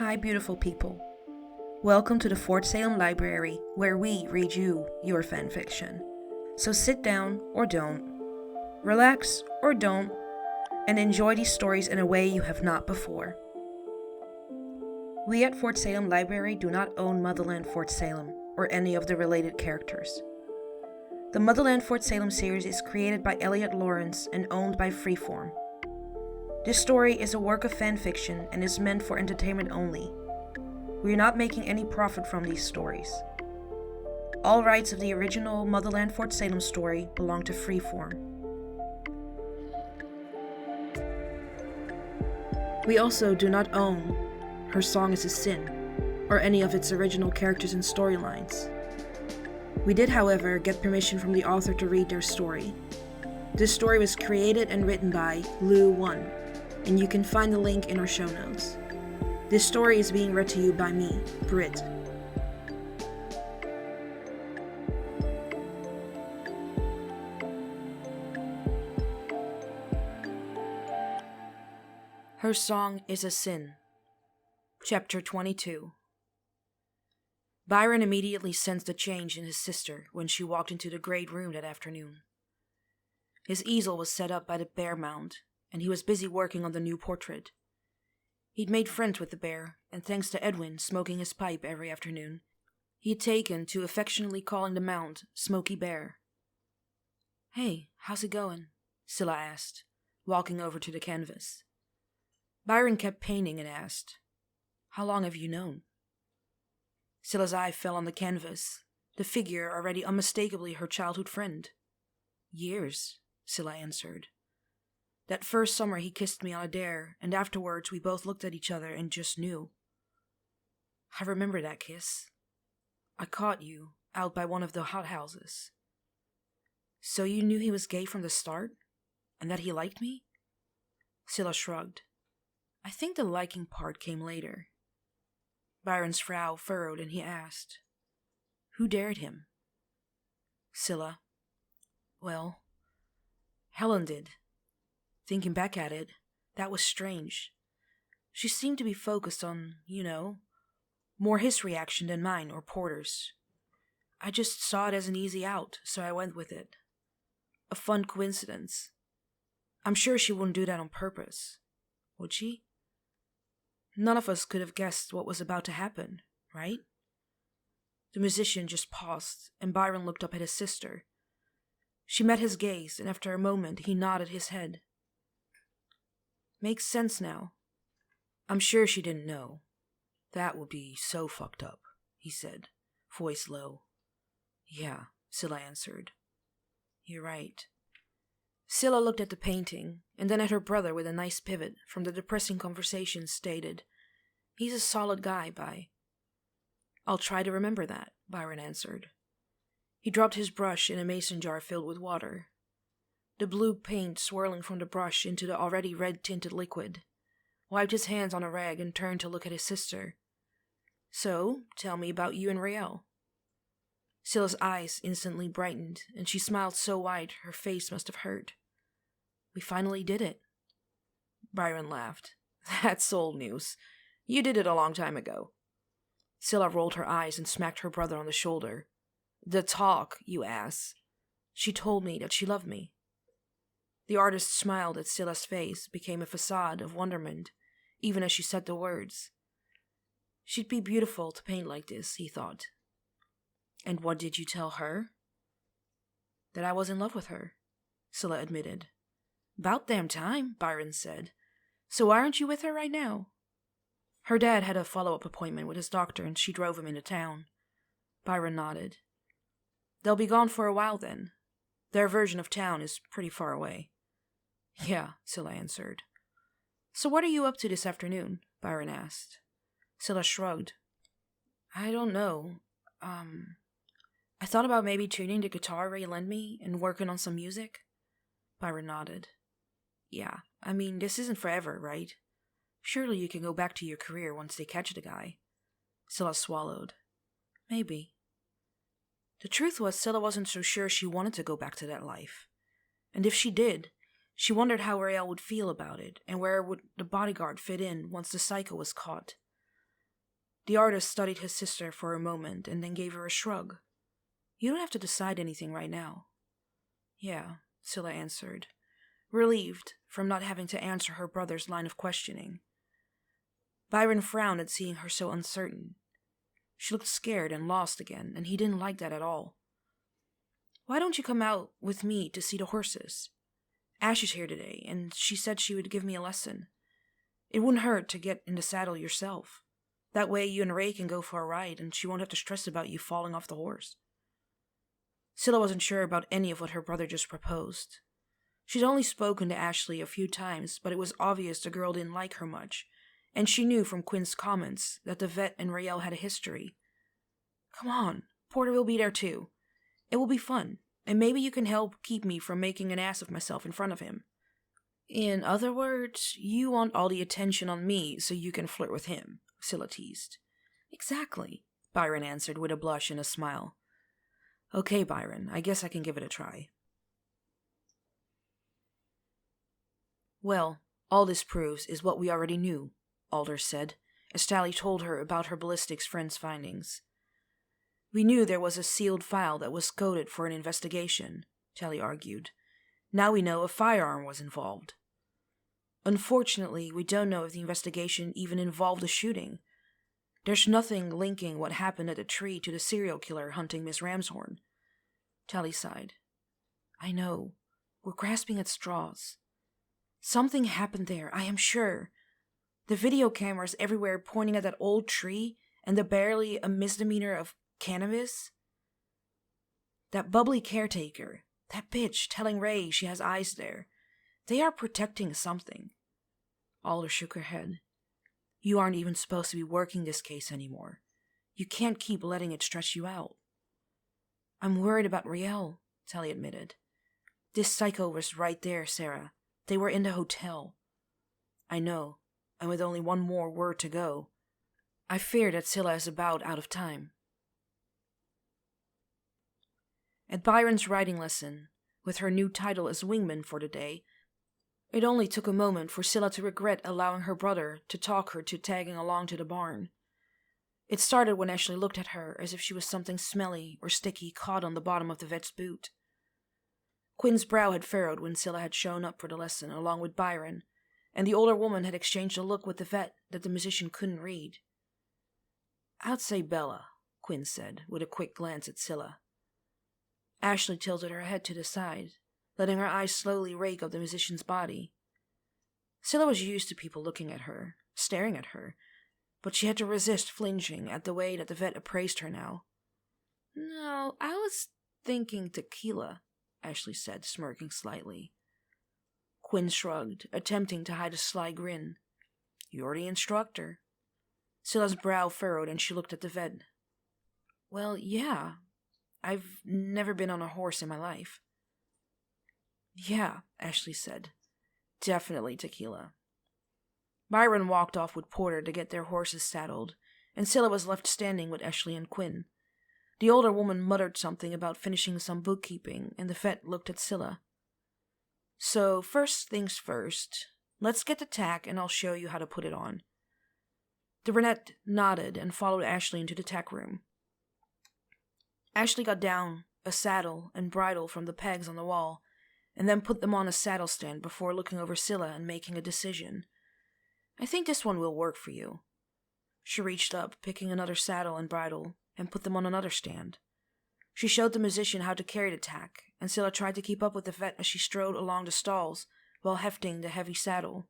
Hi, beautiful people. Welcome to the Fort Salem Library, where we read you your fanfiction. So sit down or don't, relax or don't, and enjoy these stories in a way you have not before. We at Fort Salem Library do not own Motherland Fort Salem or any of the related characters. The Motherland Fort Salem series is created by Elliot Lawrence and owned by Freeform. This story is a work of fanfiction and is meant for entertainment only. We are not making any profit from these stories. All rights of the original Motherland Fort Salem story belong to Freeform. We also do not own Her Song is a Sin, or any of its original characters and storylines. We did, however, get permission from the author to read their story. This story was created and written by Lou1, and you can find the link in our show notes. This story is being read to you by me, Britt. Her Song is a Sin. Chapter 22. Byron immediately sensed a change in his sister when she walked into the great room that afternoon. His easel was set up by the bear mound, and he was busy working on the new portrait. He'd made friends with the bear, and thanks to Edwin smoking his pipe every afternoon, he had taken to affectionately calling the mound Smoky Bear. "Hey, how's it going?" Scylla asked, walking over to the canvas. Byron kept painting and asked, "How long have you known?" Scylla's eye fell on the canvas, the figure already unmistakably her childhood friend. "Years," Scylla answered. "That first summer he kissed me on a dare, and afterwards we both looked at each other and just knew. I remember that kiss. I caught you out by one of the hothouses." "So you knew he was gay from the start? And that he liked me?" Scylla shrugged. "I think the liking part came later." Byron's brow furrowed and he asked, "Who dared him?" Scylla, "Well, Helen did. Thinking back at it, that was strange. She seemed to be focused on, more his reaction than mine or Porter's. I just saw it as an easy out, so I went with it. A fun coincidence. I'm sure she wouldn't do that on purpose. Would she? None of us could have guessed what was about to happen, right?" The musician just paused, and Byron looked up at his sister. She met his gaze, and after a moment he nodded his head. "Makes sense now. I'm sure she didn't know. That would be so fucked up," he said, voice low. "Yeah," Scylla answered. "You're right." Scylla looked at the painting, and then at her brother with a nice pivot from the depressing conversation stated, "He's a solid guy, By." "I'll try to remember that," Byron answered. He dropped his brush in a mason jar filled with water, the blue paint swirling from the brush into the already red-tinted liquid, wiped his hands on a rag and turned to look at his sister. "So, tell me about you and Rael." Scylla's eyes instantly brightened, and she smiled so wide her face must have hurt. "We finally did it." Byron laughed. "That's old news. You did it a long time ago." Scylla rolled her eyes and smacked her brother on the shoulder. "The talk, you ass. She told me that she loved me." The artist smiled at Scylla's face, became a facade of wonderment, even as she said the words. She'd be beautiful to paint like this, he thought. "And what did you tell her?" "That I was in love with her," Scylla admitted. "'Bout damn time," Byron said. "So why aren't you with her right now?" Her dad had a follow-up appointment with his doctor and she drove him into town. Byron nodded. "They'll be gone for a while then. Their version of town is pretty far away." "Yeah," Scylla answered. "So what are you up to this afternoon?" Byron asked. Scylla shrugged. "I don't know. I thought about maybe tuning the guitar Ray lent me and working on some music." Byron nodded. "Yeah, I mean, this isn't forever, right? Surely you can go back to your career once they catch the guy." Scylla swallowed. "Maybe." The truth was, Scylla wasn't so sure she wanted to go back to that life. And if she did, she wondered how Rael would feel about it, and where would the bodyguard fit in once the psycho was caught. The artist studied his sister for a moment and then gave her a shrug. You don't have to decide anything right now. Yeah, Scylla answered, relieved from not having to answer her brother's line of questioning. Byron frowned at seeing her so uncertain. She looked scared and lost again, and he didn't like that at all. Why don't you come out with me to see the horses? Ash is here today, and she said she would give me a lesson. It wouldn't hurt to get in the saddle yourself. That way you and Ray can go for a ride, and she won't have to stress about you falling off the horse. Scylla wasn't sure about any of what her brother just proposed. She'd only spoken to Ashley a few times, but it was obvious the girl didn't like her much, and she knew from Quinn's comments that the vet and Rael had a history. Come on, Porter will be there too. It will be fun, and maybe you can help keep me from making an ass of myself in front of him. In other words, you want all the attention on me so you can flirt with him, Scylla teased. Exactly, Byron answered with a blush and a smile. Okay, Byron, I guess I can give it a try. Well, all this proves is what we already knew, Alder said, as Tally told her about her ballistics friend's findings. We knew there was a sealed file that was coded for an investigation, Tally argued. Now we know a firearm was involved. Unfortunately, we don't know if the investigation even involved a shooting. There's nothing linking what happened at the tree to the serial killer hunting Miss Ramshorn. Tally sighed. I know. We're grasping at straws. Something happened there, I am sure. The video cameras everywhere pointing at that old tree and the barely a misdemeanor of cannabis. That bubbly caretaker, that bitch telling Ray she has eyes there. They are protecting something. Alder shook her head. You aren't even supposed to be working this case anymore. You can't keep letting it stress you out. I'm worried about Rael, Tally admitted. This psycho was right there, Sarah. They were in the hotel. I know, and with only one more word to go, I fear that Scylla is about out of time. At Byron's riding lesson, with her new title as wingman for the day, it only took a moment for Scylla to regret allowing her brother to talk her to tagging along to the barn. It started when Ashley looked at her as if she was something smelly or sticky caught on the bottom of the vet's boot. Quinn's brow had furrowed when Scylla had shown up for the lesson along with Byron, and the older woman had exchanged a look with the vet that the musician couldn't read. I'd say Bella, Quinn said, with a quick glance at Scylla. Ashley tilted her head to the side, letting her eyes slowly rake up the musician's body. Scylla was used to people looking at her, staring at her, but she had to resist flinching at the way that the vet appraised her now. No, I was thinking tequila, Ashley said, smirking slightly. Quinn shrugged, attempting to hide a sly grin. You're the instructor. Scylla's brow furrowed and she looked at the vet. Well, yeah. I've never been on a horse in my life. Yeah, Ashley said. Definitely tequila. Byron walked off with Porter to get their horses saddled, and Scylla was left standing with Ashley and Quinn. The older woman muttered something about finishing some bookkeeping, and the vet looked at Scylla. So, first things first, let's get the tack and I'll show you how to put it on. The brunette nodded and followed Ashley into the tack room. Ashley got down a saddle and bridle from the pegs on the wall, and then put them on a saddle stand before looking over Scylla and making a decision. I think this one will work for you. She reached up, picking another saddle and bridle, and put them on another stand. She showed the musician how to carry the tack, and Scylla tried to keep up with the vet as she strode along the stalls while hefting the heavy saddle.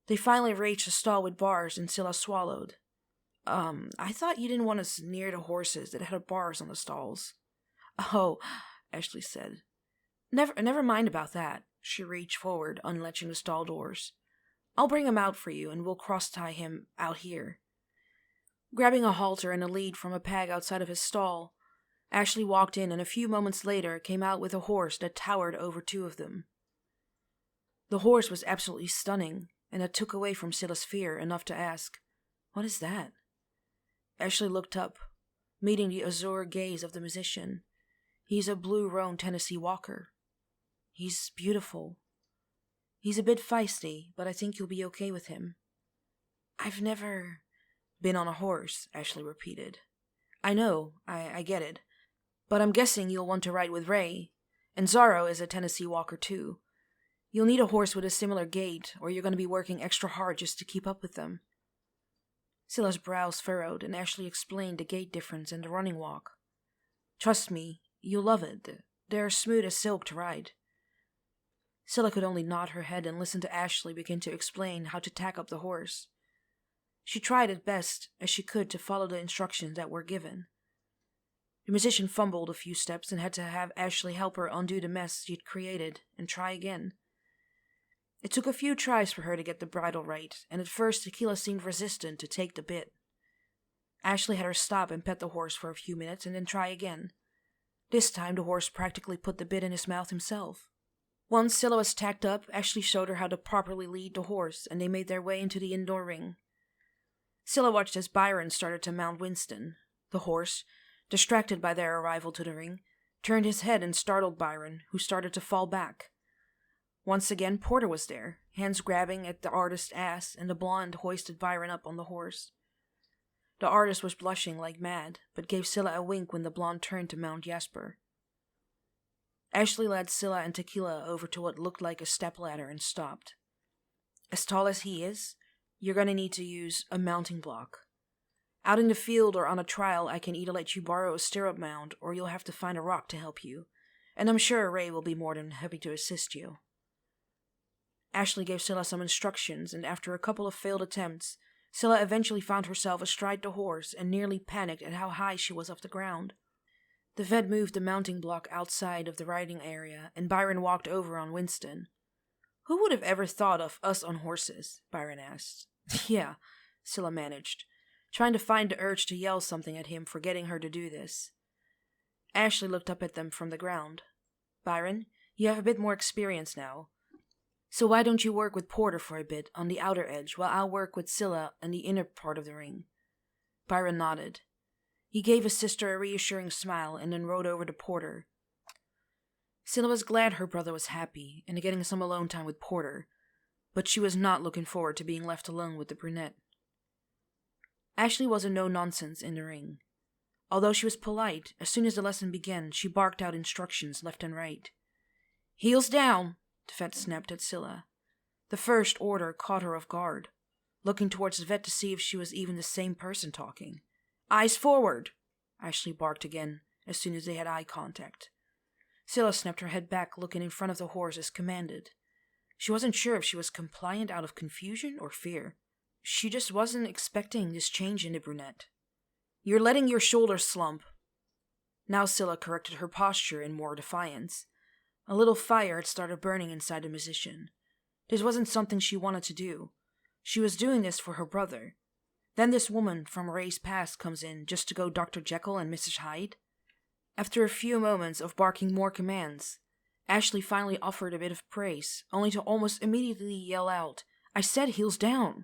They finally reached a stall with bars, and Scylla swallowed. I thought you didn't want us near the horses that had bars on the stalls. Oh, Ashley said. Never mind about that. She reached forward, unlatching the stall doors. I'll bring him out for you, and we'll cross-tie him out here. Grabbing a halter and a lead from a peg outside of his stall, Ashley walked in and a few moments later came out with a horse that towered over two of them. The horse was absolutely stunning, and it took away from Scylla's fear enough to ask, What is that? Ashley looked up, meeting the azure gaze of the musician. He's a blue roan Tennessee Walker. He's beautiful. He's a bit feisty, but I think you'll be okay with him. I've never Been on a horse, Ashley repeated. I know, I get it. But I'm guessing you'll want to ride with Ray. And Zorro is a Tennessee walker too. You'll need a horse with a similar gait, or you're going to be working extra hard just to keep up with them. Scylla's brows furrowed, and Ashley explained the gait difference and the running walk. Trust me, you'll love it. They're smooth as silk to ride. Scylla could only nod her head and listen to Ashley begin to explain how to tack up the horse. She tried as best as she could to follow the instructions that were given. The musician fumbled a few steps and had to have Ashley help her undo the mess she'd created and try again. It took a few tries for her to get the bridle right, and at first Tequila seemed resistant to take the bit. Ashley had her stop and pet the horse for a few minutes and then try again. This time the horse practically put the bit in his mouth himself. Once Scylla was tacked up, Ashley showed her how to properly lead the horse, and they made their way into the indoor ring. Scylla watched as Byron started to mount Winston. The horse, distracted by their arrival to the ring, turned his head and startled Byron, who started to fall back. Once again, Porter was there, hands grabbing at the artist's ass, and the blonde hoisted Byron up on the horse. The artist was blushing like mad, but gave Scylla a wink when the blonde turned to mount Jasper. Ashley led Scylla and Tequila over to what looked like a stepladder and stopped. As tall as he is, you're going to need to use a mounting block. Out in the field or on a trial, I can either let you borrow a stirrup mount, or you'll have to find a rock to help you, and I'm sure Ray will be more than happy to assist you. Ashley gave Scylla some instructions, and after a couple of failed attempts, Scylla eventually found herself astride the horse and nearly panicked at how high she was off the ground. The vet moved the mounting block outside of the riding area, and Byron walked over on Winston. Who would have ever thought of us on horses? Byron asked. Yeah, Scylla managed, trying to find the urge to yell something at him for getting her to do this. Ashley looked up at them from the ground. Byron, you have a bit more experience now. So why don't you work with Porter for a bit on the outer edge while I'll work with Scylla in the inner part of the ring? Byron nodded. He gave his sister a reassuring smile and then rode over to Porter. Scylla was glad her brother was happy and getting some alone time with Porter, but she was not looking forward to being left alone with the brunette. Ashley was a no-nonsense in the ring. Although she was polite, as soon as the lesson began, she barked out instructions left and right. Heels down! The vet snapped at Scylla. The first order caught her off guard, looking towards the vet to see if she was even the same person talking. Eyes forward! Ashley barked again, as soon as they had eye contact. Scylla snapped her head back, looking in front of the horse as commanded. She wasn't sure if she was compliant out of confusion or fear. She just wasn't expecting this change in the brunette. You're letting your shoulders slump. Now Scylla corrected her posture in more defiance. A little fire had started burning inside the musician. This wasn't something she wanted to do. She was doing this for her brother. Then this woman from Ray's past comes in just to go Dr. Jekyll and Mrs. Hyde. After a few moments of barking more commands, Ashley finally offered a bit of praise, only to almost immediately yell out, I said heels down!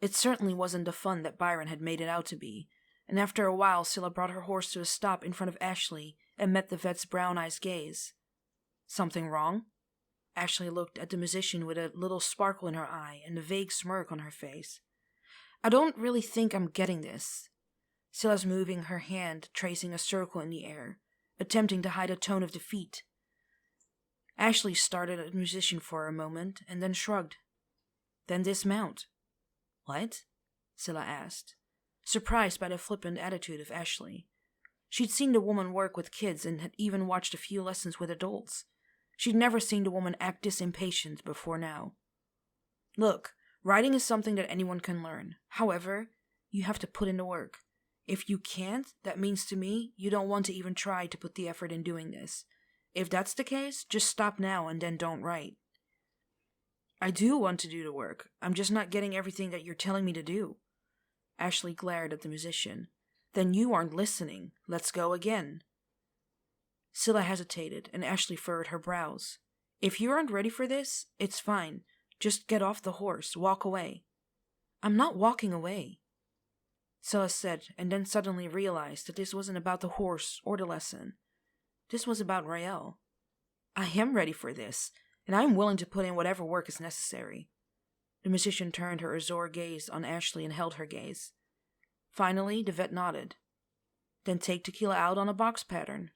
It certainly wasn't the fun that Byron had made it out to be, and after a while Scylla brought her horse to a stop in front of Ashley and met the vet's brown-eyed gaze. Something wrong? Ashley looked at the musician with a little sparkle in her eye and a vague smirk on her face. I don't really think I'm getting this. Scylla's moving her hand, tracing a circle in the air, attempting to hide a tone of defeat. Ashley stared at the musician for a moment and then shrugged. Then dismount. What? Scylla asked, surprised by the flippant attitude of Ashley. She'd seen the woman work with kids and had even watched a few lessons with adults. She'd never seen the woman act this impatient before now. Look, riding is something that anyone can learn. However, you have to put in the work. If you can't, that means to me you don't want to even try to put the effort in doing this. If that's the case, just stop now and then don't write. I do want to do the work. I'm just not getting everything that you're telling me to do. Ashley glared at the musician. Then you aren't listening. Let's go again. Scylla hesitated, and Ashley furrowed her brows. If you aren't ready for this, it's fine. Just get off the horse, walk away. I'm not walking away, Scylla said, and then suddenly realized that this wasn't about the horse or the lesson. This was about Rael. I am ready for this, and I am willing to put in whatever work is necessary. The musician turned her azure gaze on Ashley and held her gaze. Finally, the vet nodded. Then take Tequila out on a box pattern.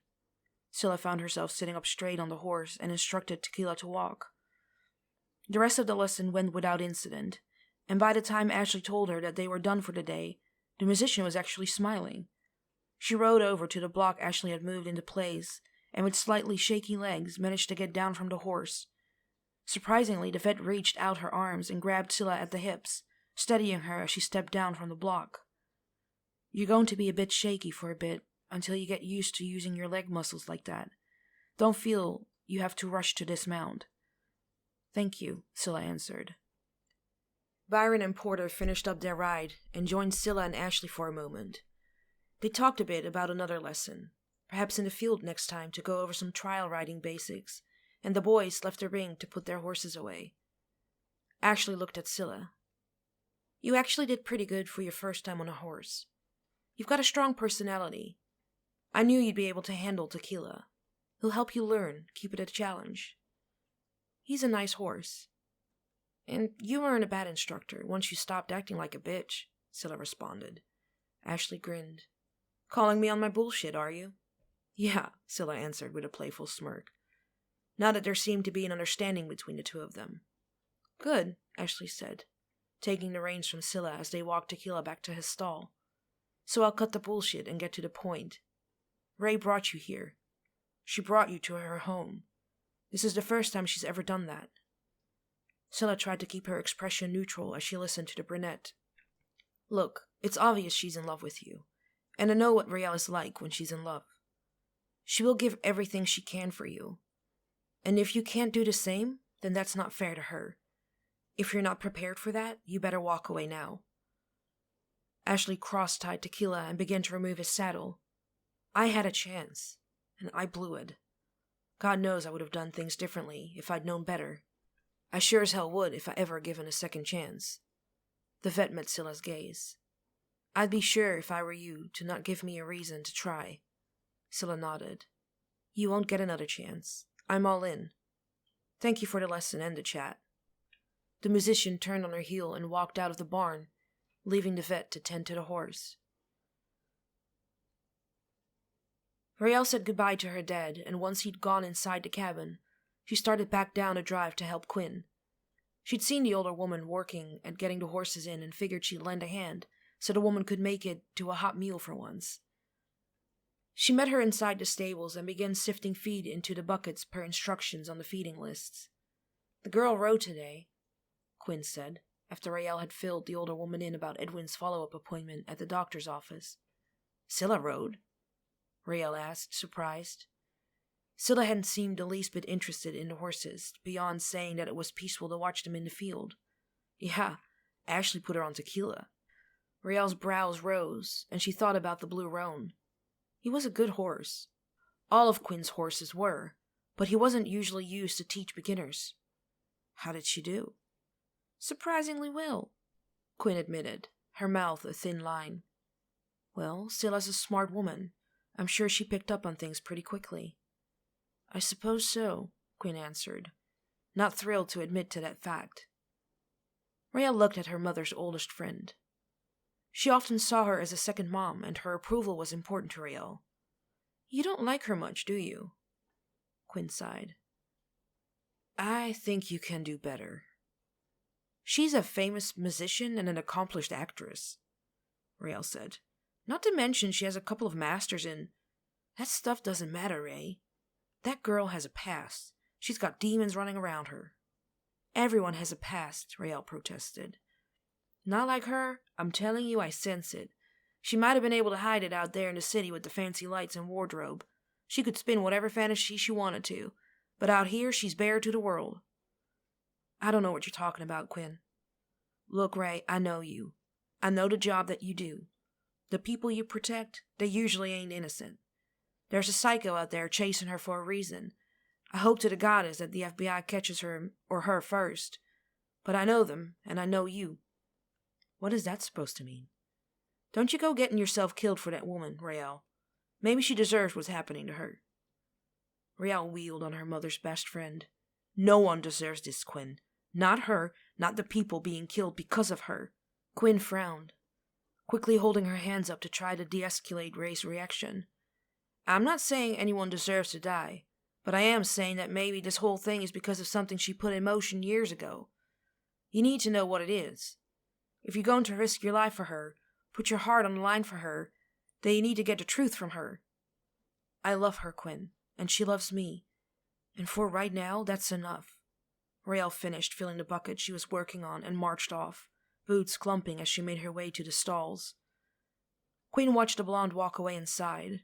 Scylla found herself sitting up straight on the horse and instructed Tequila to walk. The rest of the lesson went without incident, and by the time Ashley told her that they were done for the day, the musician was actually smiling. She rode over to the block Ashley had moved into place, and with slightly shaky legs managed to get down from the horse. Surprisingly, the vet reached out her arms and grabbed Scylla at the hips, steadying her as she stepped down from the block. You're going to be a bit shaky for a bit, until you get used to using your leg muscles like that. Don't feel you have to rush to dismount. Thank you, Scylla answered. Byron and Porter finished up their ride and joined Scylla and Ashley for a moment. They talked a bit about another lesson, perhaps in the field next time to go over some trial riding basics, and the boys left the ring to put their horses away. Ashley looked at Scylla. You actually did pretty good for your first time on a horse. You've got a strong personality. I knew you'd be able to handle Tequila. He'll help you learn, keep it a challenge. He's a nice horse. And you weren't a bad instructor once you stopped acting like a bitch, Scylla responded. Ashley grinned. Calling me on my bullshit, are you? Yeah, Scylla answered with a playful smirk. Now that there seemed to be an understanding between the two of them. Good, Ashley said, taking the reins from Scylla as they walked Tequila back to his stall. So I'll cut the bullshit and get to the point. Ray brought you here. She brought you to her home. This is the first time she's ever done that. Scylla tried to keep her expression neutral as she listened to the brunette. Look, it's obvious she's in love with you, and I know what Raelle is like when she's in love. She will give everything she can for you. And if you can't do the same, then that's not fair to her. If you're not prepared for that, you better walk away now. Ashley cross-tied Tequila and began to remove his saddle. I had a chance, and I blew it. God knows I would have done things differently if I'd known better. I sure as hell would if I ever given a second chance. The vet met Scylla's gaze. I'd be sure, if I were you, to not give me a reason to try. Scylla nodded. You won't get another chance. I'm all in. Thank you for the lesson and the chat. The musician turned on her heel and walked out of the barn, leaving the vet to tend to the horse. Raelle said goodbye to her dad, and once he'd gone inside the cabin, she started back down a drive to help Quinn. She'd seen the older woman working at getting the horses in and figured she'd lend a hand so the woman could make it to a hot meal for once. She met her inside the stables and began sifting feed into the buckets per instructions on the feeding lists. The girl rode today, Quinn said, after Raelle had filled the older woman in about Edwin's follow-up appointment at the doctor's office. Scylla rode? Raelle asked, surprised. Scylla hadn't seemed the least bit interested in the horses, beyond saying that it was peaceful to watch them in the field. Yeah, Ashley put her on Tequila. Raelle's brows rose, and she thought about the Blue Roan. He was a good horse. All of Quinn's horses were, but he wasn't usually used to teach beginners. How did she do? Surprisingly well, Quinn admitted, her mouth a thin line. Well, Scylla's a smart woman. I'm sure she picked up on things pretty quickly. I suppose so, Quinn answered, not thrilled to admit to that fact. Raelle looked at her mother's oldest friend. She often saw her as a second mom, and her approval was important to Raelle. You don't like her much, do you? Quinn sighed. I think you can do better. She's a famous musician and an accomplished actress, Raelle said. Not to mention she has a couple of masters in... That stuff doesn't matter, Ray. That girl has a past. She's got demons running around her. Everyone has a past, Raelle protested. Not like her. I'm telling you, I sense it. She might have been able to hide it out there in the city with the fancy lights and wardrobe. She could spin whatever fantasy she wanted to. But out here, she's bare to the world. I don't know what you're talking about, Quinn. Look, Ray, I know you. I know the job that you do. The people you protect, they usually ain't innocent. There's a psycho out there chasing her for a reason. I hope to the goddess that the FBI catches her or her first. But I know them, and I know you. What is that supposed to mean? Don't you go getting yourself killed for that woman, Raelle. Maybe she deserves what's happening to her. Raelle wheeled on her mother's best friend. No one deserves this, Quinn. Not her, not the people being killed because of her. Quinn frowned, quickly holding her hands up to try to de-escalate Ray's reaction. I'm not saying anyone deserves to die, but I am saying that maybe this whole thing is because of something she put in motion years ago. You need to know what it is. If you're going to risk your life for her, put your heart on the line for her, then you need to get the truth from her. I love her, Quinn, and she loves me. And for right now, that's enough. Raelle finished filling the bucket she was working on and marched off, boots clumping as she made her way to the stalls. Quinn watched the blonde walk away and sighed.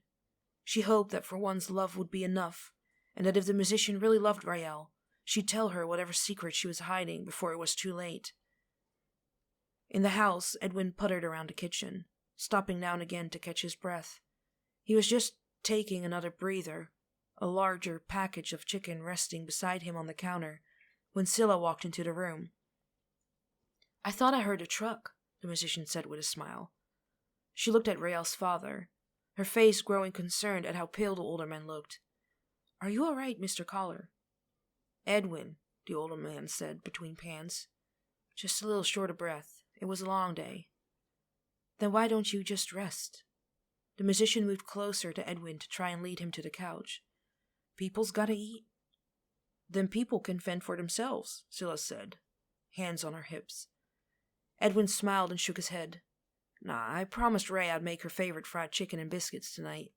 She hoped that for once love would be enough, and that if the musician really loved Raelle, she'd tell her whatever secret she was hiding before it was too late. In the house, Edwin puttered around the kitchen, stopping now and again to catch his breath. He was just taking another breather, a larger package of chicken resting beside him on the counter, when Scylla walked into the room. I thought I heard a truck, the musician said with a smile. She looked at Raelle's father, her face growing concerned at how pale the older man looked. Are you all right, Mr. Collar? Edwin, the older man said between pants. Just a little short of breath. It was a long day. Then why don't you just rest? The musician moved closer to Edwin to try and lead him to the couch. People's gotta eat. Then people can fend for themselves, Scylla said, hands on her hips. Edwin smiled and shook his head. Nah, I promised Ray I'd make her favorite fried chicken and biscuits tonight.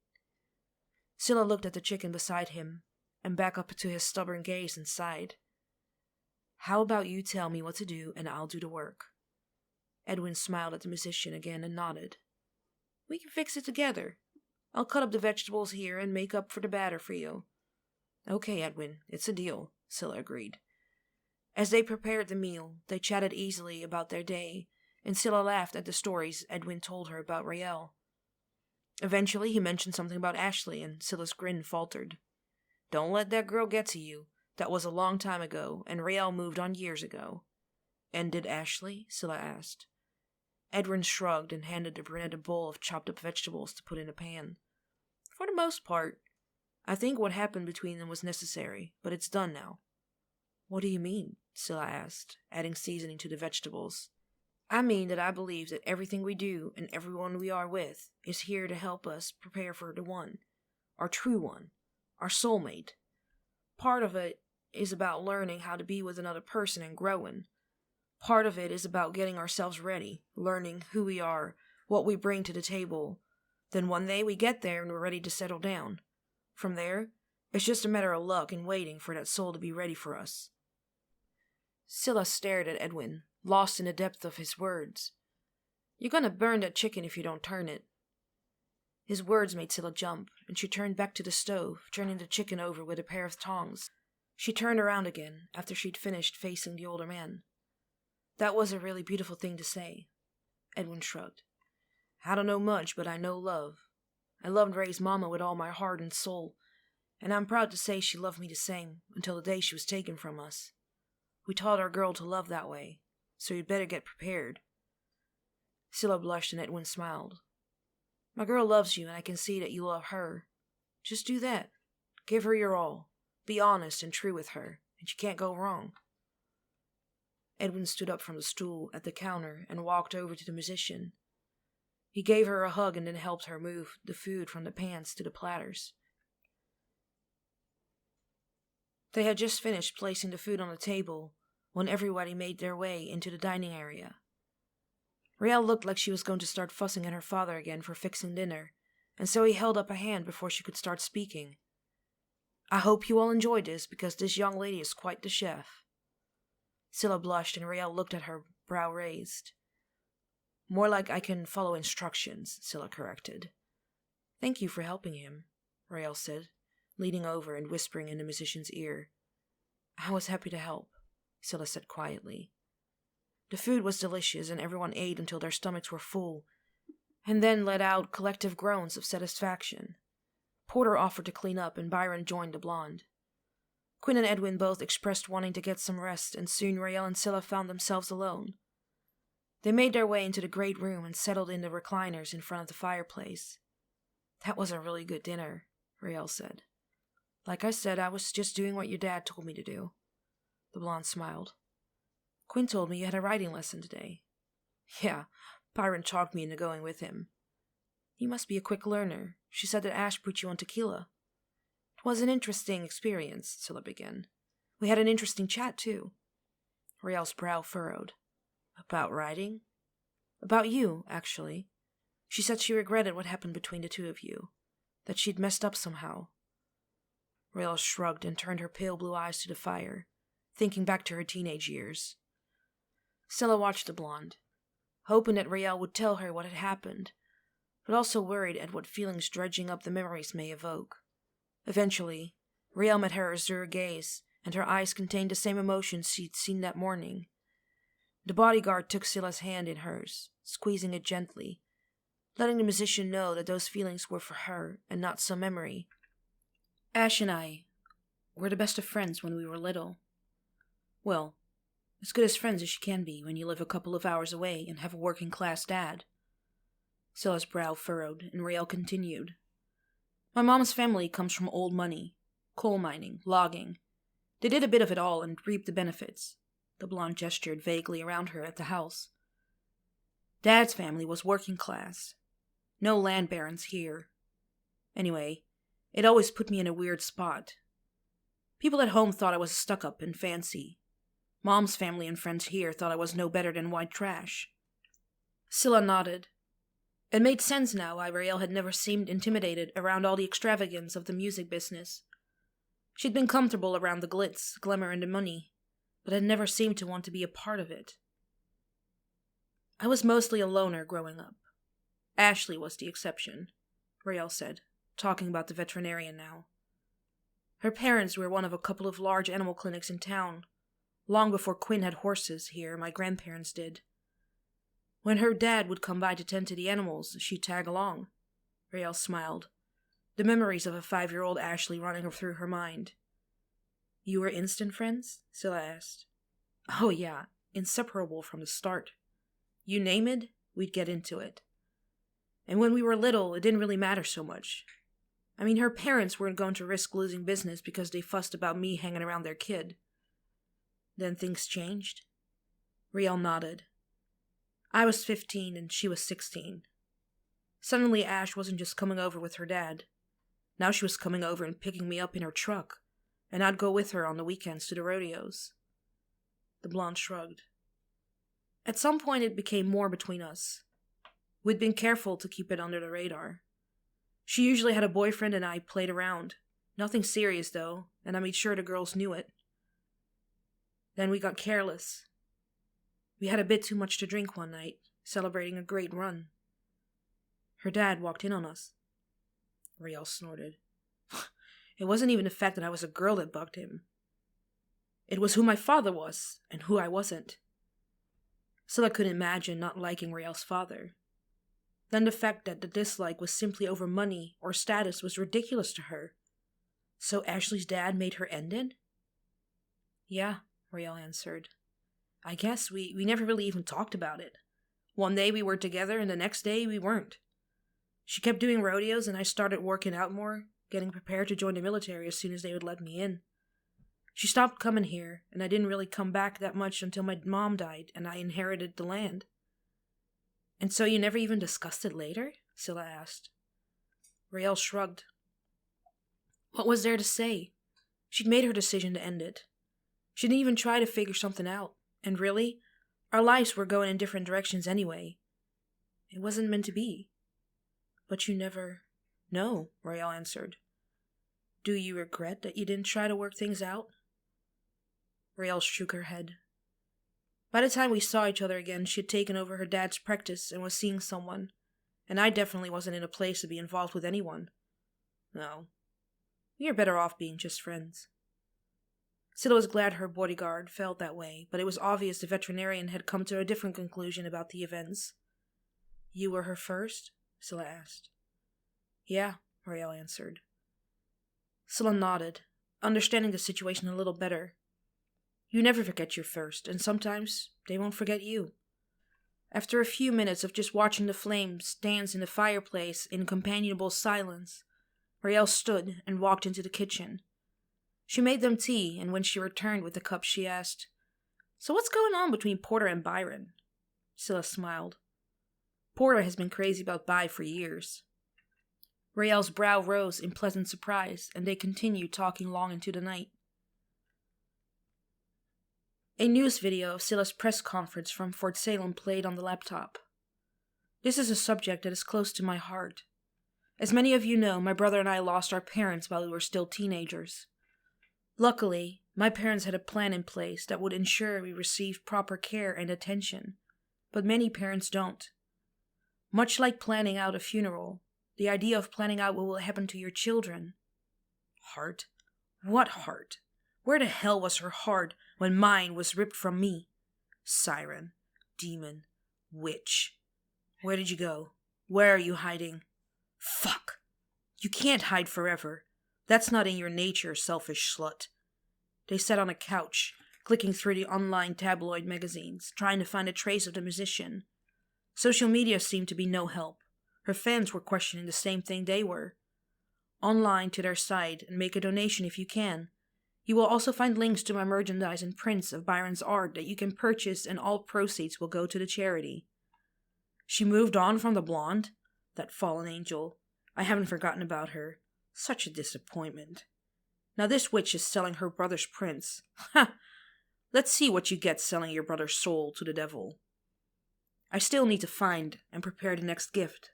Scylla looked at the chicken beside him, and back up to his stubborn gaze and sighed. How about you tell me what to do and I'll do the work? Edwin smiled at the musician again and nodded. We can fix it together. I'll cut up the vegetables here and make up for the batter for you. Okay, Edwin, it's a deal, Scylla agreed. As they prepared the meal, they chatted easily about their day, and Scylla laughed at the stories Edwin told her about Raelle. Eventually, he mentioned something about Ashley, and Scylla's grin faltered. Don't let that girl get to you. That was a long time ago, and Raelle moved on years ago. And did Ashley? Scylla asked. Edwin shrugged and handed the brunette a bowl of chopped-up vegetables to put in a pan. For the most part. I think what happened between them was necessary, but it's done now. What do you mean? Scylla asked, adding seasoning to the vegetables. I mean that I believe that everything we do and everyone we are with is here to help us prepare for the one, our true one, our soulmate. Part of it is about learning how to be with another person and growing. Part of it is about getting ourselves ready, learning who we are, what we bring to the table. Then one day we get there and we're ready to settle down. From there, it's just a matter of luck and waiting for that soul to be ready for us. Scylla stared at Edwin, lost in the depth of his words. You're gonna burn that chicken if you don't turn it. His words made Scylla jump, and she turned back to the stove, turning the chicken over with a pair of tongs. She turned around again, after she'd finished facing the older man. That was a really beautiful thing to say. Edwin shrugged. I don't know much, but I know love. I loved Ray's mama with all my heart and soul, and I'm proud to say she loved me the same, until the day she was taken from us. We taught our girl to love that way, so you'd better get prepared. Scylla blushed and Edwin smiled. My girl loves you, and I can see that you love her. Just do that. Give her your all. Be honest and true with her, and you can't go wrong. Edwin stood up from the stool at the counter and walked over to the musician. He gave her a hug and then helped her move the food from the pans to the platters. They had just finished placing the food on the table when everybody made their way into the dining area. Raelle looked like she was going to start fussing at her father again for fixing dinner, and so he held up a hand before she could start speaking. I hope you all enjoyed this, because this young lady is quite the chef. Scylla blushed and Raelle looked at her, brow raised. More like I can follow instructions, Scylla corrected. Thank you for helping him, Raelle said, leaning over and whispering in the musician's ear. I was happy to help, Scylla said quietly. The food was delicious, and everyone ate until their stomachs were full, and then let out collective groans of satisfaction. Porter offered to clean up, and Byron joined the blonde. Quinn and Edwin both expressed wanting to get some rest, and soon Raelle and Scylla found themselves alone. They made their way into the great room and settled in the recliners in front of the fireplace. That was a really good dinner, Raelle said. Like I said, I was just doing what your dad told me to do. The blonde smiled. Quinn told me you had a writing lesson today. Yeah, Byron talked me into going with him. You must be a quick learner. She said that Ash put you on tequila. It was an interesting experience, Scylla began. We had an interesting chat, too. Rael's brow furrowed. About writing? About you, actually. She said she regretted what happened between the two of you, that she'd messed up somehow. Rael shrugged and turned her pale blue eyes to the fire, thinking back to her teenage years. Scylla watched the blonde, hoping that Rael would tell her what had happened, but also worried at what feelings dredging up the memories may evoke. Eventually, Rael met her azure gaze, and her eyes contained the same emotions she'd seen that morning. The bodyguard took Scylla's hand in hers, squeezing it gently, letting the musician know that those feelings were for her and not some memory. Ash and I were the best of friends when we were little. Well, as good as friends as you can be when you live a couple of hours away and have a working-class dad. Scylla's brow furrowed, and Rael continued. My mom's family comes from old money, coal mining, logging. They did a bit of it all and reaped the benefits. The blonde gestured vaguely around her at the house. Dad's family was working class. No land barons here. Anyway, it always put me in a weird spot. People at home thought I was stuck-up and fancy. Mom's family and friends here thought I was no better than white trash. Scylla nodded. It made sense now why Rael had never seemed intimidated around all the extravagance of the music business. She'd been comfortable around the glitz, glamour, and the money, but had never seemed to want to be a part of it. I was mostly a loner growing up. Ashley was the exception, Rael said, talking about the veterinarian now. Her parents were one of a couple of large animal clinics in town. Long before Quinn had horses here, my grandparents did. When her dad would come by to tend to the animals, she'd tag along. Rael smiled, the memories of a 5-year-old Ashley running through her mind. You were instant friends? Scylla asked. Oh yeah, inseparable from the start. You name it, we'd get into it. And when we were little, it didn't really matter so much. I mean, her parents weren't going to risk losing business because they fussed about me hanging around their kid. Then things changed? Rael nodded. I was 15 and she was 16. Suddenly Ash wasn't just coming over with her dad. Now she was coming over and picking me up in her truck, and I'd go with her on the weekends to the rodeos. The blonde shrugged. At some point it became more between us. We'd been careful to keep it under the radar. She usually had a boyfriend and I played around. Nothing serious, though, and I made sure the girls knew it. Then we got careless. We had a bit too much to drink one night, celebrating a great run. Her dad walked in on us. Rael snorted. It wasn't even the fact that I was a girl that bugged him. It was who my father was, and who I wasn't. Scylla couldn't imagine not liking Rael's father. Then the fact that the dislike was simply over money or status was ridiculous to her. So Ashley's dad made her end it? Yeah, Rael answered. I guess we never really even talked about it. One day we were together and the next day we weren't. She kept doing rodeos and I started working out more, getting prepared to join the military as soon as they would let me in. She stopped coming here, and I didn't really come back that much until my mom died and I inherited the land. And so you never even discussed it later? Scylla asked. Rael shrugged. What was there to say? She'd made her decision to end it. She didn't even try to figure something out. And really, our lives were going in different directions anyway. It wasn't meant to be. But you never... No, Rael answered. Do you regret that you didn't try to work things out? Rael shook her head. By the time we saw each other again, she had taken over her dad's practice and was seeing someone, and I definitely wasn't in a place to be involved with anyone. No. We are better off being just friends. Scylla was glad her bodyguard felt that way, but it was obvious the veterinarian had come to a different conclusion about the events. You were her first? Scylla asked. Yeah, Rael answered. Scylla nodded, understanding the situation a little better. You never forget your first, and sometimes they won't forget you. After a few minutes of just watching the flames dance in the fireplace in companionable silence, Rael stood and walked into the kitchen. She made them tea, and when she returned with the cup, she asked, So what's going on between Porter and Byron? Scylla smiled. Porter has been crazy about By for years. Rael's brow rose in pleasant surprise, and they continued talking long into the night. A news video of Scylla's press conference from Fort Salem played on the laptop. This is a subject that is close to my heart. As many of you know, my brother and I lost our parents while we were still teenagers. Luckily, my parents had a plan in place that would ensure we received proper care and attention, but many parents don't. Much like planning out a funeral, the idea of planning out what will happen to your children. Heart? What heart? Where the hell was her heart when mine was ripped from me? Siren, demon, witch. Where did you go? Where are you hiding? Fuck! You can't hide forever. That's not in your nature, selfish slut. They sat on a couch, clicking through the online tabloid magazines, trying to find a trace of the musician. Social media seemed to be no help. Her fans were questioning the same thing they were. Online to their site and make a donation if you can. You will also find links to my merchandise and prints of Byron's art that you can purchase, and all proceeds will go to the charity. She moved on from the blonde? That fallen angel. I haven't forgotten about her. Such a disappointment. Now this witch is selling her brother's prints. Ha! Let's see what you get selling your brother's soul to the devil. I still need to find and prepare the next gift.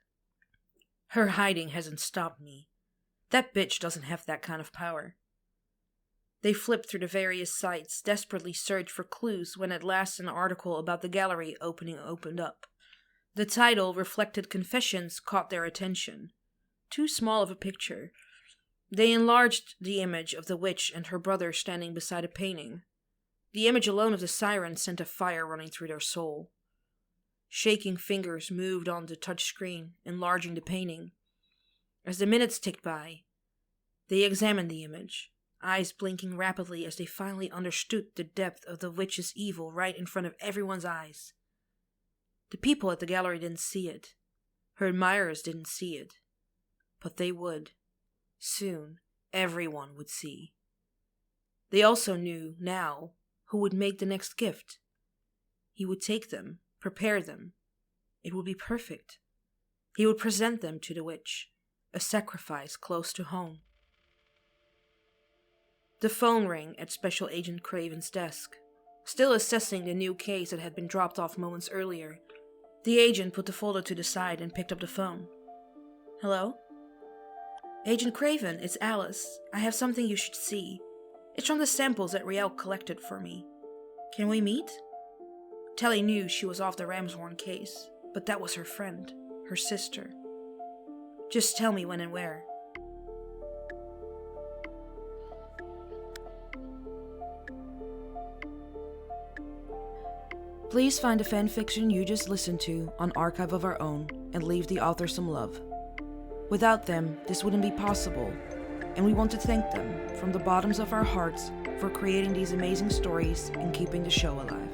Her hiding hasn't stopped me. That bitch doesn't have that kind of power. They flipped through the various sites, desperately searched for clues, when at last an article about the gallery opened up. The title, Reflected Confessions, caught their attention. Too small of a picture. They enlarged the image of the witch and her brother standing beside a painting. The image alone of the siren sent a fire running through their soul. Shaking fingers moved on the touch screen, enlarging the painting. As the minutes ticked by, they examined the image, eyes blinking rapidly as they finally understood the depth of the witch's evil right in front of everyone's eyes. The people at the gallery didn't see it. Her admirers didn't see it. But they would. Soon, everyone would see. They also knew, now, who would make the next gift. He would take them, prepare them. It would be perfect. He would present them to the witch, a sacrifice close to home. The phone rang at Special Agent Craven's desk. Still assessing the new case that had been dropped off moments earlier, the agent put the folder to the side and picked up the phone. Hello? Agent Craven, it's Alice. I have something you should see. It's from the samples that Rael collected for me. Can we meet? Telly knew she was off the Ramshorn case, but that was her friend, her sister. Just tell me when and where. Please find the fanfiction you just listened to on Archive of Our Own and leave the author some love. Without them, this wouldn't be possible, and we want to thank them from the bottoms of our hearts for creating these amazing stories and keeping the show alive.